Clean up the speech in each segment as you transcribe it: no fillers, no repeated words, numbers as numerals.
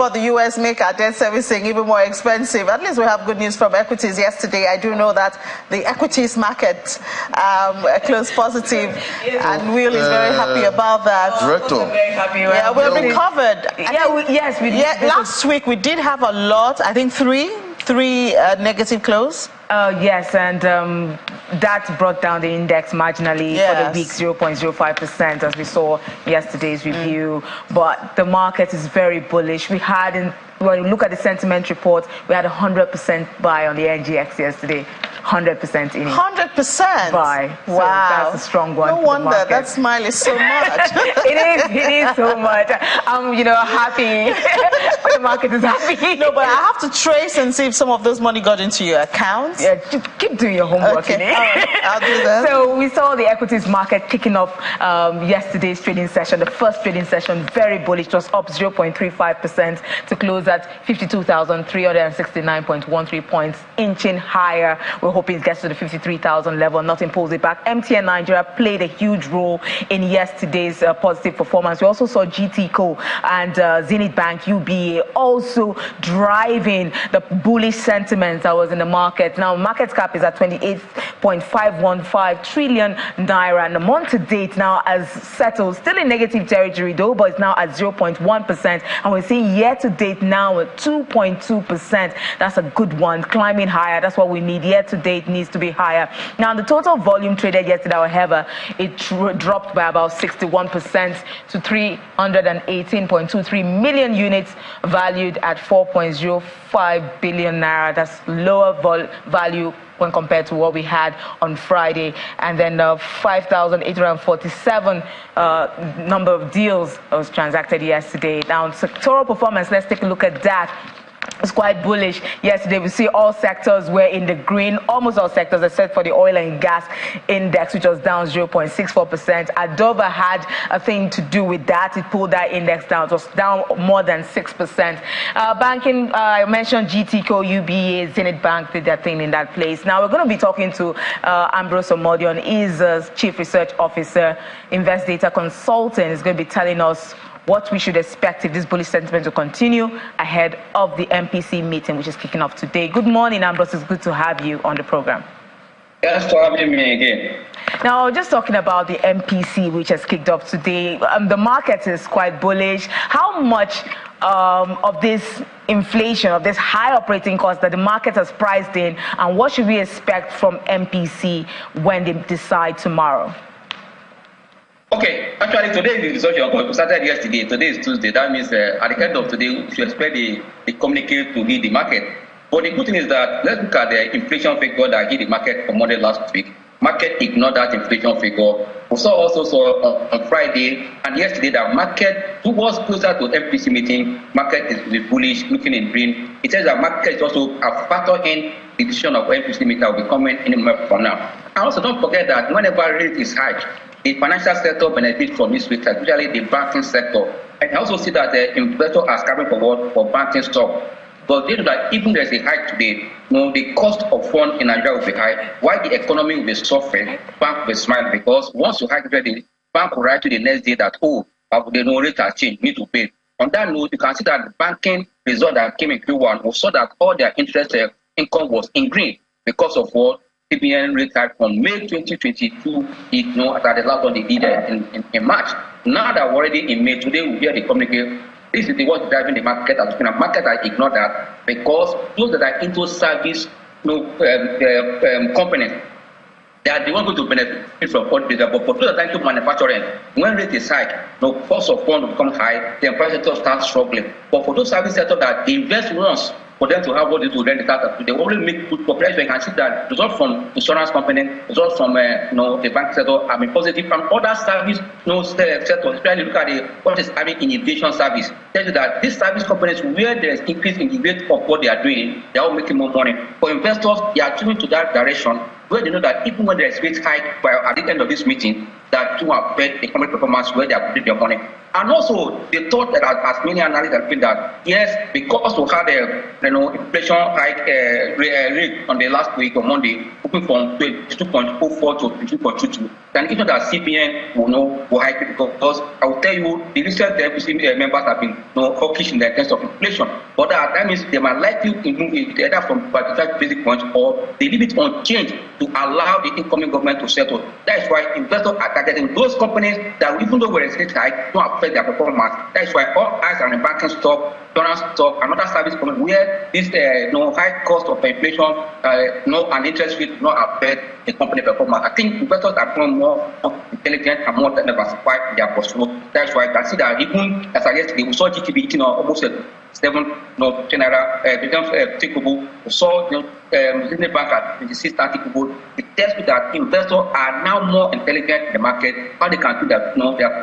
God, the US make our debt servicing even more expensive. At least we have good news from equities yesterday. I do know that the equities market closed positive, and Will is very happy about that. Director. Very happy. Yeah, we've recovered. Yes, we did. Yeah, last week we did have a lot. I think three negative close. Yes, and that brought down the index marginally for the week, 0.05%, as we saw yesterday's review. But the market is very bullish. We had, when you look at the sentiment report, we had 100% buy on the NGX yesterday. 100% in it. 100% buy. So wow, that's a strong one. No wonder that smile is so much. It is so much. I'm, happy. The market is happy. No, but I have to trace and see if some of those money got into your account. Yeah, keep doing your homework. Okay, all right, I'll do that. So we saw the equities market kicking off yesterday's trading session. The first trading session, very bullish. It was up 0.35% to close at 52,369.13 points, inching higher. We're hoping it gets to the 53,000 level, nothing pulls it back. MTN Nigeria played a huge role in yesterday's positive performance. We also saw GTCO and Zenith Bank, UBA, also driving the bullish sentiment that was in the market. Now, market cap is at 28.515 trillion naira, and the month to date now has settled, still in negative territory though, but it's now at 0.1%, and we're seeing year to date now at 2.2%. That's a good one, climbing higher. That's what we need. Year to date needs to be higher. Now, the total volume traded yesterday, however, it dropped by about 61% to 318.23 million units, valued at 4.05 billion naira. That's lower value when compared to what we had on Friday. And then 5,847 number of deals was transacted yesterday. Now, sectoral performance, let's take a look at that. It's quite bullish. Yesterday, we see all sectors were in the green, almost all sectors except for the oil and gas index, which was down 0.64%. Adova had a thing to do with that. It pulled that index down. It was down more than 6%. Banking, I mentioned GTCO, UBA, Zenith Bank did their thing in that place. Now, we're going to be talking to Ambrose Omodion. He's Chief Research Officer, Invest Data Consultant. He's going to be telling us what we should expect if this bullish sentiment will continue ahead of the MPC meeting, which is kicking off today. Good morning, Ambrose. It's good to have you on the program. Thanks for having me again. Now, just talking about the MPC, which has kicked off today, the market is quite bullish. How much of this inflation, of this high operating cost that the market has priced in, and what should we expect from MPC when they decide tomorrow? Okay, actually today the discussion started yesterday. Today is Tuesday. That means at the end of today, we should expect the communique to hit the market. But the good thing is that let's look at the inflation figure that hit the market on Monday last week. Market ignored that inflation figure. We saw on Friday and yesterday that market, who was closer to MPC meeting, market is bullish, looking in green. It says that market is also a factor in the decision of MPC meeting that will be coming any moment from now. And also don't forget that whenever rate is high, the financial sector benefits from this rate, especially the banking sector. And I also see that the investors are carrying forward for banking stock. But they know that even there's a hike today, the cost of funds in Nigeria will be high. While the economy will be suffering, bank will smile because once you hike the bank will write to the next day that, the rate has changed, need to pay. On that note, you can see that the banking result that came in Q1 was so that all their interest income was in green because of what CBN rate hike from May 2022, at the last one they did in March. Now that we're already in May, today we hear the communique. This is what's driving the market. The market has ignored that because those that are into service companies, they are the ones going to benefit from all this. But for those that are into manufacturing, when rate is high, cost of funds will become high, then price sector starts struggling. But for those service sectors that they invest once, for them to have what they do, then they already make good population. You can see that results from insurance company, results from the bank sector have been positive, and other service sectors, especially look at what is having innovation service. Tell you that these service companies, where there is increase in the rate of what they are doing, they are all making more money. For investors, they are moving to that direction, where they know that even when there is rate hike at the end of this meeting, that to affect economic performance where they are putting their money. And also, they thought that as many analysts have been that, yes, because we had a inflation hike rate on the last week on Monday, moving from 22.04 to 22.22, then even that CPN will hike it because I will tell you, the recent MPC members have been hawkish in the terms of inflation. But that means they might likely to move it either from 35 basic points or they leave it unchanged to allow the incoming government to settle. That is why investors are targeting those companies that, even though we're rate hike, don't affect their performance. That is why all eyes are on banking stock, insurance stock, and other service companies where this high cost of inflation, and interest rate do not affect the company performance. I think investors are becoming more intelligent and more diversified in their portfolio. That is why I can see that even as I yesterday, we saw GTB eating almost 7 general takeable. We saw Disney Bank at 26 takeable. It tells me that investors are now more intelligent in the market, how they can do that,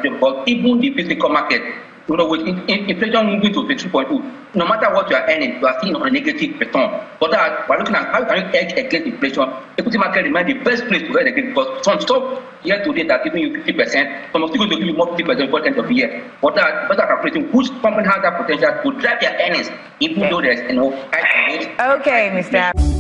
because even the physical market, with inflation moving to 3.2, no matter what you are earning, you are still on a negative return. But that we're looking at how can you hedge against inflation. Equity market remains the best place to hedge against, because some stock here today that giving you 50%, some are still going to give you more 50% for the end of the year. But that better calculating which company has that potential to drive their earnings, even though there's high. Okay, Mr.